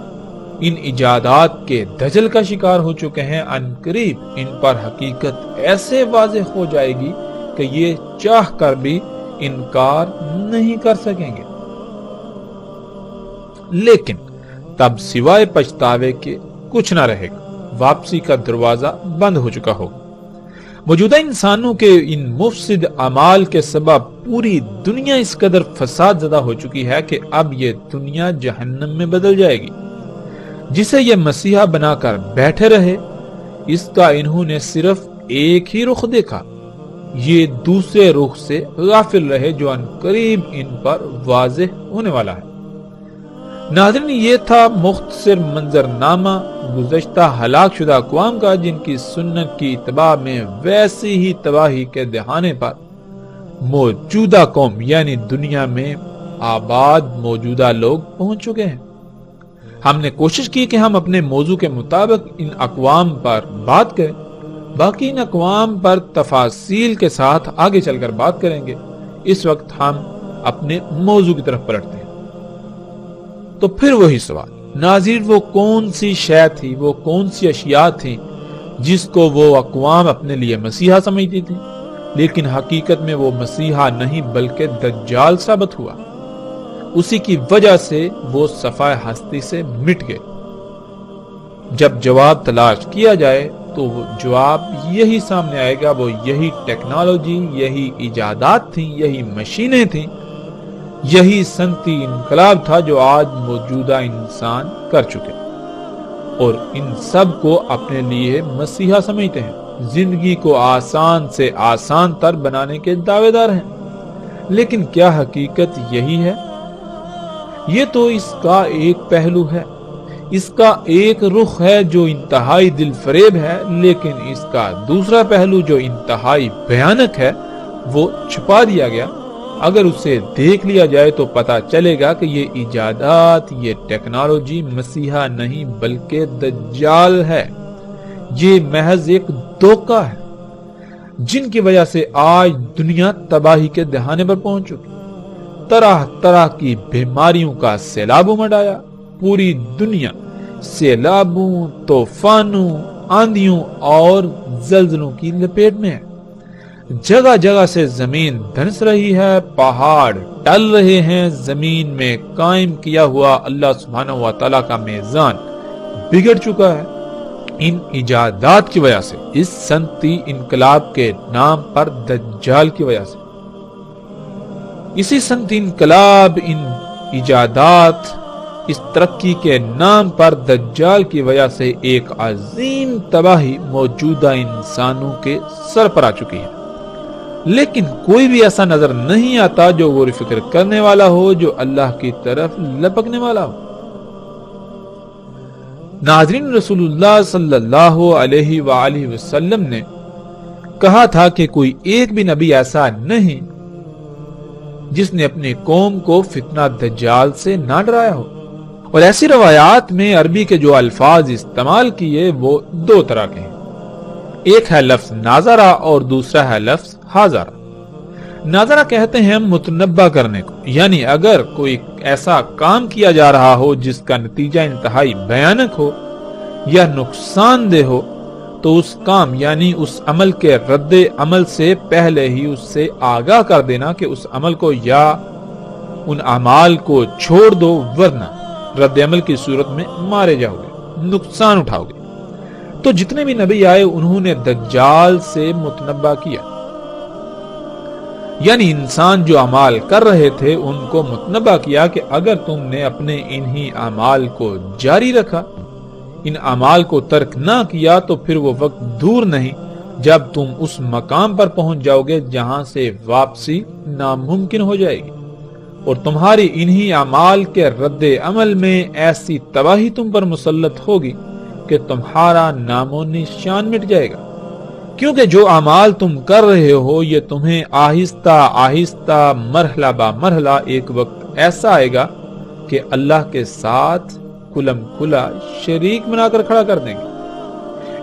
ان ایجادات کے دجل کا شکار ہو چکے ہیں۔ عنقریب ان پر حقیقت ایسے واضح ہو جائے گی کہ یہ چاہ کر بھی انکار نہیں کر سکیں گے، لیکن تب سوائے پچھتاوے کے کچھ نہ رہے گا۔ واپسی کا دروازہ بند ہو چکا ہوگا۔ موجودہ انسانوں کے ان مفسد اعمال کے سبب پوری دنیا اس قدر فساد زدہ ہو چکی ہے کہ اب یہ دنیا جہنم میں بدل جائے گی۔ جسے یہ مسیحا بنا کر بیٹھے رہے، اس کا انہوں نے صرف ایک ہی رخ دیکھا، یہ دوسرے رخ سے غافل رہے جو عنقریب ان پر واضح ہونے والا ہے۔ ناظرین، یہ تھا مختصر منظرنامہ گزشتہ ہلاک شدہ اقوام کا، جن کی سنت کی اتباع میں ویسی ہی تباہی کے دہانے پر موجودہ قوم یعنی دنیا میں آباد موجودہ لوگ پہنچ چکے ہیں۔ ہم نے کوشش کی کہ ہم اپنے موضوع کے مطابق ان اقوام پر بات کریں، باقی ان اقوام پر تفاصیل کے ساتھ آگے چل کر بات کریں گے۔ اس وقت ہم اپنے موضوع کی طرف پلٹتے ہیں۔ تو پھر وہی سوال، ناظرین، وہ کون سی شے تھی، وہ کون سی اشیاء تھی جس کو وہ اقوام اپنے لیے مسیحا سمجھتی تھی، لیکن حقیقت میں وہ مسیحا نہیں بلکہ دجال ثابت ہوا۔ اسی کی وجہ سے وہ صفحہ ہستی سے مٹ گئے۔ جب جواب تلاش کیا جائے تو وہ جواب یہی سامنے آئے گا، وہ یہی ٹیکنالوجی، یہی ایجادات تھیں، یہی مشینیں تھیں، یہی صنعتی انقلاب تھا جو آج موجودہ انسان کر چکے اور ان سب کو اپنے لیے مسیحا سمجھتے ہیں، زندگی کو آسان سے آسان تر بنانے کے دعوے دار ہیں۔ لیکن کیا حقیقت یہی ہے؟ یہ تو اس کا ایک پہلو ہے، اس کا ایک رخ ہے جو انتہائی دل فریب ہے، لیکن اس کا دوسرا پہلو جو انتہائی بھیانک ہے وہ چھپا دیا گیا۔ اگر اسے دیکھ لیا جائے تو پتا چلے گا کہ یہ ایجادات، یہ ٹیکنالوجی مسیحا نہیں بلکہ دجال ہے۔ یہ محض ایک دھوکہ ہے جن کی وجہ سے آج دنیا تباہی کے دہانے پر پہنچ چکی، طرح طرح کی بیماریوں کا سیلاب امڑ آیا، پوری دنیا سیلابوں، طوفانوں، آندھیوں اور زلزلوں کی لپیٹ میں ہے۔ جگہ جگہ سے زمین دھنس رہی ہے، پہاڑ ٹل رہے ہیں، زمین میں قائم کیا ہوا اللہ سبحانہ و تعالیٰ کا میزان بگڑ چکا ہے۔ ان ایجادات کی وجہ سے، اس صنعتی انقلاب کے نام پر دجال کی وجہ سے، اسی صنعتی انقلاب، ان ایجادات، اس ترقی کے نام پر دجال کی وجہ سے ایک عظیم تباہی موجودہ انسانوں کے سر پر آ چکی ہے۔ لیکن کوئی بھی ایسا نظر نہیں آتا جو غور و فکر کرنے والا ہو، جو اللہ کی طرف لپکنے والا ہو۔ ناظرین، رسول اللہ صلی اللہ علیہ وآلہ وسلم نے کہا تھا کہ کوئی ایک بھی نبی ایسا نہیں جس نے اپنی قوم کو فتنہ دجال سے نہ ڈرایا ہو۔ اور ایسی روایات میں عربی کے جو الفاظ استعمال کیے وہ دو طرح کے ہیں، ایک ہے لفظ ناظرہ اور دوسرا ہے لفظ حاضرہ۔ ناظرہ کہتے ہیں متنبہ کرنے کو، یعنی اگر کوئی ایسا کام کیا جا رہا ہو جس کا نتیجہ انتہائی بھیانک ہو یا نقصان دہ ہو تو اس کام یعنی اس عمل کے رد عمل سے پہلے ہی اس سے آگاہ کر دینا کہ اس عمل کو یا ان اعمال کو چھوڑ دو، ورنہ رد عمل کی صورت میں مارے جاؤ گے، نقصان اٹھاؤ گے۔ تو جتنے بھی نبی آئے انہوں نے دجال سے متنبہ کیا، یعنی انسان جو اعمال کر رہے تھے ان کو متنبہ کیا کہ اگر تم نے اپنے انہی اعمال کو جاری رکھا، ان اعمال کو ترک نہ کیا، تو پھر وہ وقت دور نہیں جب تم اس مقام پر پہنچ جاؤ گے جہاں سے واپسی ناممکن ہو جائے گی، اور تمہاری انہی اعمال کے رد عمل میں ایسی تباہی تم پر مسلط ہوگی کہ تمہارا نام و نشان مٹ جائے گا۔ کیونکہ جو اعمال تم کر رہے ہو یہ تمہیں آہستہ آہستہ مرحلہ با مرحلہ ایک وقت ایسا آئے گا کہ اللہ کے ساتھ کھلم کھلا شریک بنا کر کھڑا کر دیں گے.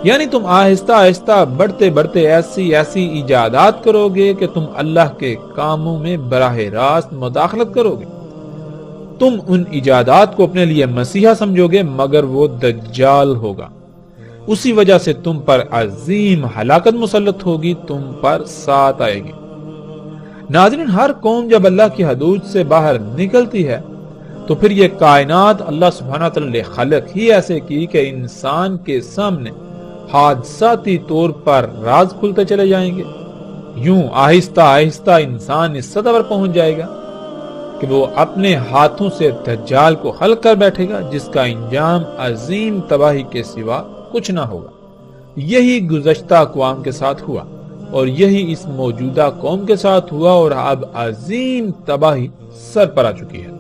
یعنی تم آہستہ آہستہ بڑھتے بڑھتے ایسی ایجادات کرو گے کہ تم اللہ کے کاموں میں براہ راست مداخلت کرو گے. تم ان ایجادات کو اپنے لیے مسیحا سمجھو گے مگر وہ دجال ہوگا. اسی وجہ سے تم پر عظیم ہلاکت مسلط ہوگی، تم پر ساتھ آئے گی. ناظرین، ہر قوم جب اللہ کی حدود سے باہر نکلتی ہے تو پھر یہ کائنات اللہ سبحانہ تعالی نے خلق ہی ایسے کی کہ انسان کے سامنے حادثاتی طور پر راز کھلتے چلے جائیں گے. یوں آہستہ آہستہ انسان اس سطح پر پہنچ جائے گا کہ وہ اپنے ہاتھوں سے دجال کو خلق کر بیٹھے گا، جس کا انجام عظیم تباہی کے سوا کچھ نہ ہوگا. یہی گزشتہ اقوام کے ساتھ ہوا اور یہی اس موجودہ قوم کے ساتھ ہوا اور اب عظیم تباہی سر پر آ چکی ہے.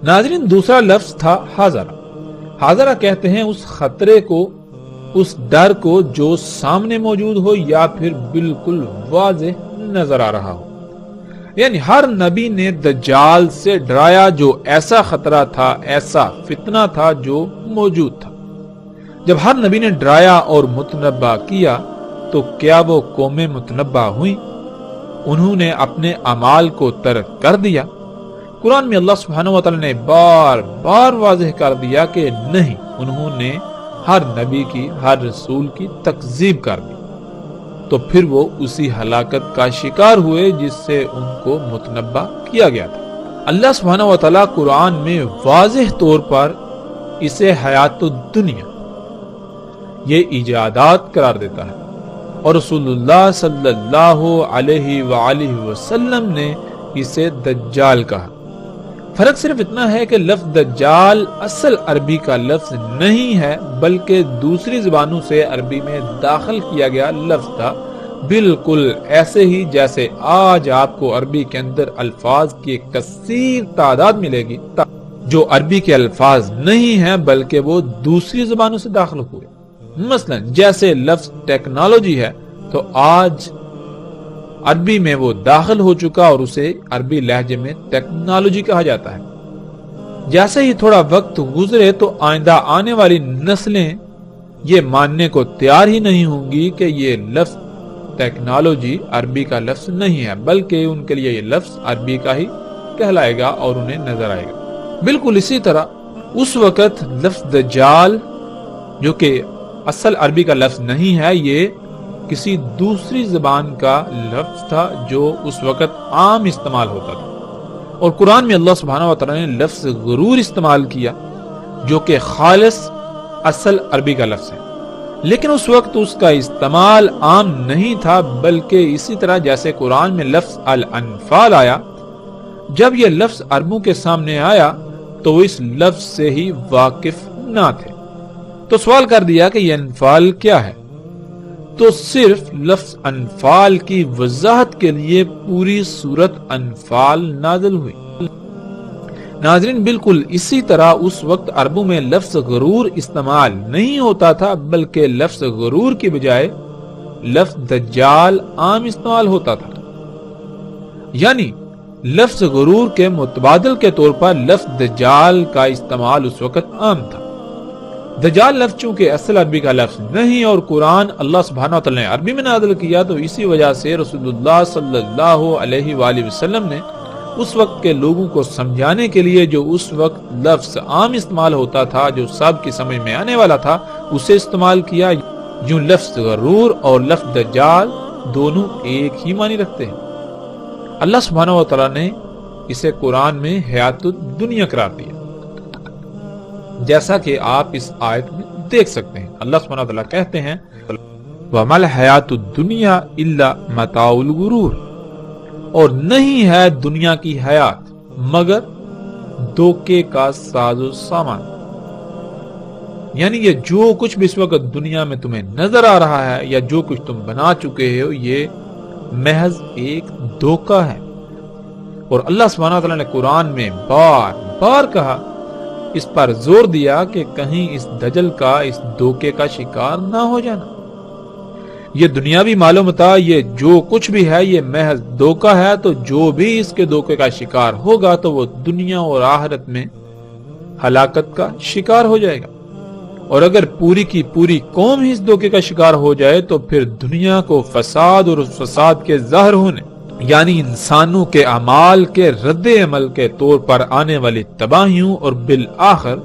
ناظرین، دوسرا لفظ تھا حاضرہ. حاضرہ کہتے ہیں اس خطرے کو، اس ڈر کو جو سامنے موجود ہو یا پھر بالکل واضح نظر آ رہا ہو. یعنی ہر نبی نے دجال سے ڈرایا جو ایسا خطرہ تھا، ایسا فتنہ تھا جو موجود تھا. جب ہر نبی نے ڈرایا اور متنبہ کیا تو کیا وہ قومیں متنبہ ہوئیں؟ انہوں نے اپنے اعمال کو ترک کر دیا. قرآن میں اللہ سبحانہ وتعالی نے بار بار واضح کر دیا کہ نہیں، انہوں نے ہر نبی کی، ہر رسول کی تکذیب کر دی. تو پھر وہ اسی ہلاکت کا شکار ہوئے جس سے ان کو متنبہ کیا گیا تھا. اللہ سبحانہ وتعالی قرآن میں واضح طور پر اسے حیات الدنیا، یہ ایجادات قرار دیتا ہے، اور رسول اللہ صلی اللہ علیہ وآلہ وسلم نے اسے دجال کہا. فرق صرف اتنا ہے کہ لفظ دجال اصل عربی کا لفظ نہیں ہے بلکہ دوسری زبانوں سے عربی میں داخل کیا گیا لفظ تھا، بالکل ایسے ہی جیسے آج آپ کو عربی کے اندر الفاظ کی ایک کثیر تعداد ملے گی جو عربی کے الفاظ نہیں ہیں بلکہ وہ دوسری زبانوں سے داخل ہوئے. مثلا جیسے لفظ ٹیکنالوجی ہے تو آج عربی میں وہ داخل ہو چکا اور اسے عربی لہجے میں ٹیکنالوجی کہا جاتا ہے. جیسے ہی تھوڑا وقت گزرے تو آئندہ آنے والی نسلیں یہ ماننے کو تیار ہی نہیں ہوں گی کہ یہ لفظ ٹیکنالوجی عربی کا لفظ نہیں ہے بلکہ ان کے لیے یہ لفظ عربی کا ہی کہلائے گا اور انہیں نظر آئے گا. بالکل اسی طرح اس وقت لفظ دجال جو کہ اصل عربی کا لفظ نہیں ہے، یہ کسی دوسری زبان کا لفظ تھا جو اس وقت عام استعمال ہوتا تھا. اور قرآن میں اللہ سبحانہ وتعالی نے لفظ غرور استعمال کیا جو کہ خالص اصل عربی کا لفظ ہے، لیکن اس وقت اس کا استعمال عام نہیں تھا بلکہ اسی طرح جیسے قرآن میں لفظ الانفال آیا، جب یہ لفظ عربوں کے سامنے آیا تو وہ اس لفظ سے ہی واقف نہ تھے. تو سوال کر دیا کہ یہ انفال کیا ہے، تو صرف لفظ انفال کی وضاحت کے لیے پوری سورت انفال نازل ہوئی. ناظرین، بالکل اسی طرح اس وقت عربوں میں لفظ غرور استعمال نہیں ہوتا تھا بلکہ لفظ غرور کی بجائے لفظ دجال عام استعمال ہوتا تھا. یعنی لفظ غرور کے متبادل کے طور پر لفظ دجال کا استعمال اس وقت عام تھا. دجال لفظ چونکہ اصل عربی کا لفظ نہیں اور قرآن اللہ سبحانہ وتعالی نے عربی میں نازل کیا تو اسی وجہ سے رسول اللہ صلی اللہ علیہ وآلہ وسلم نے اس وقت کے لوگوں کو سمجھانے کے لیے جو اس وقت لفظ عام استعمال ہوتا تھا، جو سب کی سمجھ میں آنے والا تھا، اسے استعمال کیا. یوں لفظ غرور اور لفظ دجال دونوں ایک ہی معنی رکھتے ہیں. اللہ سبحانہ وتعالی نے اسے قرآن میں حیات الدنیا قرار دیا جیسا کہ آپ اس آیت میں دیکھ سکتے ہیں. اللہ سبحانہ وتعالی کہتے ہیں وَمَا الْحَيَاةُ الدُّنْيَا إِلَّا مَتَاعُ الْغُرُورِ، اور نہیں ہے دنیا کی حیات مگر دھوکے کا ساز و سامان. یعنی یہ جو کچھ بھی اس وقت دنیا میں تمہیں نظر آ رہا ہے یا جو کچھ تم بنا چکے ہو یہ محض ایک دھوکہ ہے. اور اللہ سبحانہ وتعالی نے قرآن میں بار بار کہا، اس پر زور دیا کہ کہیں اس دجل کا، اس دھوکے کا شکار نہ ہو جانا. یہ دنیاوی مال و متاع، یہ جو کچھ بھی ہے، یہ محض دھوکہ ہے، تو جو بھی اس کے دھوکے کا شکار ہوگا تو وہ دنیا اور آخرت میں ہلاکت کا شکار ہو جائے گا۔ اور اگر پوری کی پوری قوم ہی اس دھوکے کا شکار ہو جائے تو پھر دنیا کو فساد اور اس فساد کے ظاہر ہونے، یعنی انسانوں کے اعمال کے رد عمل کے طور پر آنے والی تباہیوں اور بالآخر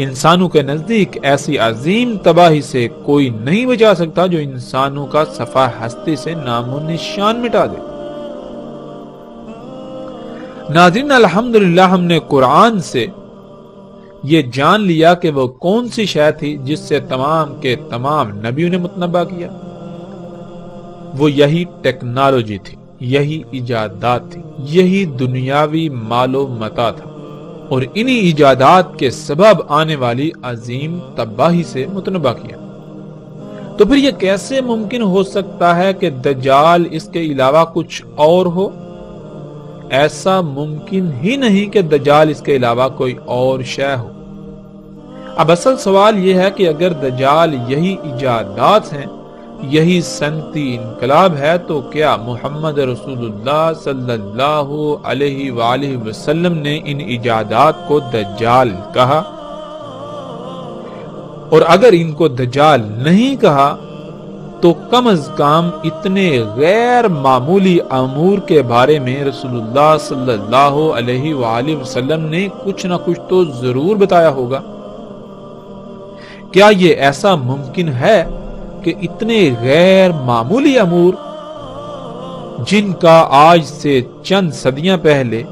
انسانوں کے نزدیک ایسی عظیم تباہی سے کوئی نہیں بچا سکتا جو انسانوں کا صفحہ ہستی سے نام و نشان مٹا دے۔ ناظرین، الحمدللہ ہم نے قرآن سے یہ جان لیا کہ وہ کون سی شے تھی جس سے تمام کے تمام نبیوں نے متنبع کیا۔ وہ یہی ٹیکنالوجی تھی، یہی ایجادات تھی، یہی دنیاوی مال و متاع تھا، اور انہی ایجادات کے سبب آنے والی عظیم تباہی سے متنبع کیا۔ تو پھر یہ کیسے ممکن ہو سکتا ہے کہ دجال اس کے علاوہ کچھ اور ہو؟ ایسا ممکن ہی نہیں کہ دجال اس کے علاوہ کوئی اور شے ہو۔ اب اصل سوال یہ ہے کہ اگر دجال یہی ایجادات ہیں، یہی صنعتی انقلاب ہے، تو کیا محمد رسول اللہ صلی اللہ علیہ وآلہ وسلم نے ان ایجادات کو دجال کہا؟ اور اگر ان کو دجال نہیں کہا تو کم از کم اتنے غیر معمولی امور کے بارے میں رسول اللہ صلی اللہ علیہ وآلہ وسلم نے کچھ نہ کچھ تو ضرور بتایا ہوگا۔ کیا یہ ایسا ممکن ہے کہ اتنے غیر معمولی امور جن کا آج سے چند صدیاں پہلے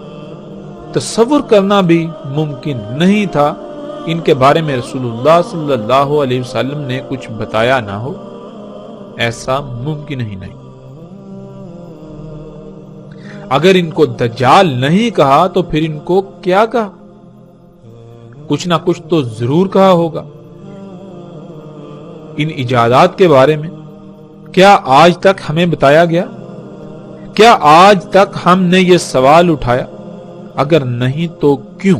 تصور کرنا بھی ممکن نہیں تھا، ان کے بارے میں رسول اللہ صلی اللہ علیہ وسلم نے کچھ بتایا نہ ہو؟ ایسا ممکن ہی نہیں۔ اگر ان کو دجال نہیں کہا تو پھر ان کو کیا کہا؟ کچھ نہ کچھ تو ضرور کہا ہوگا۔ ان ایجادات کے بارے میں کیا آج تک ہمیں بتایا گیا؟ کیا آج تک ہم نے یہ سوال اٹھایا؟ اگر نہیں تو کیوں؟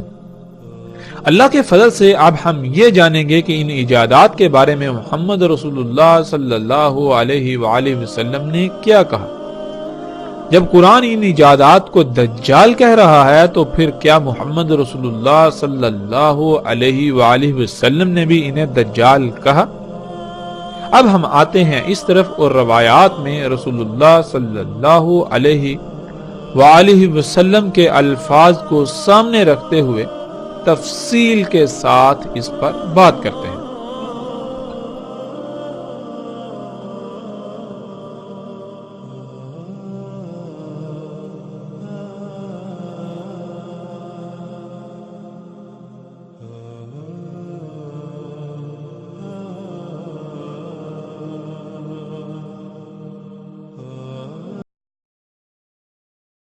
اللہ کے فضل سے اب ہم یہ جانیں گے کہ ان ایجادات کے بارے میں محمد رسول اللہ صلی اللہ علیہ وآلہ وسلم نے کیا کہا۔ جب قرآن ان ایجادات کو دجال کہہ رہا ہے تو پھر کیا محمد رسول اللہ صلی اللہ علیہ وآلہ وسلم نے بھی انہیں دجال کہا؟ اب ہم آتے ہیں اس طرف اور روایات میں رسول اللہ صلی اللہ علیہ وآلہ وسلم کے الفاظ کو سامنے رکھتے ہوئے تفصیل کے ساتھ اس پر بات کرتے ہیں۔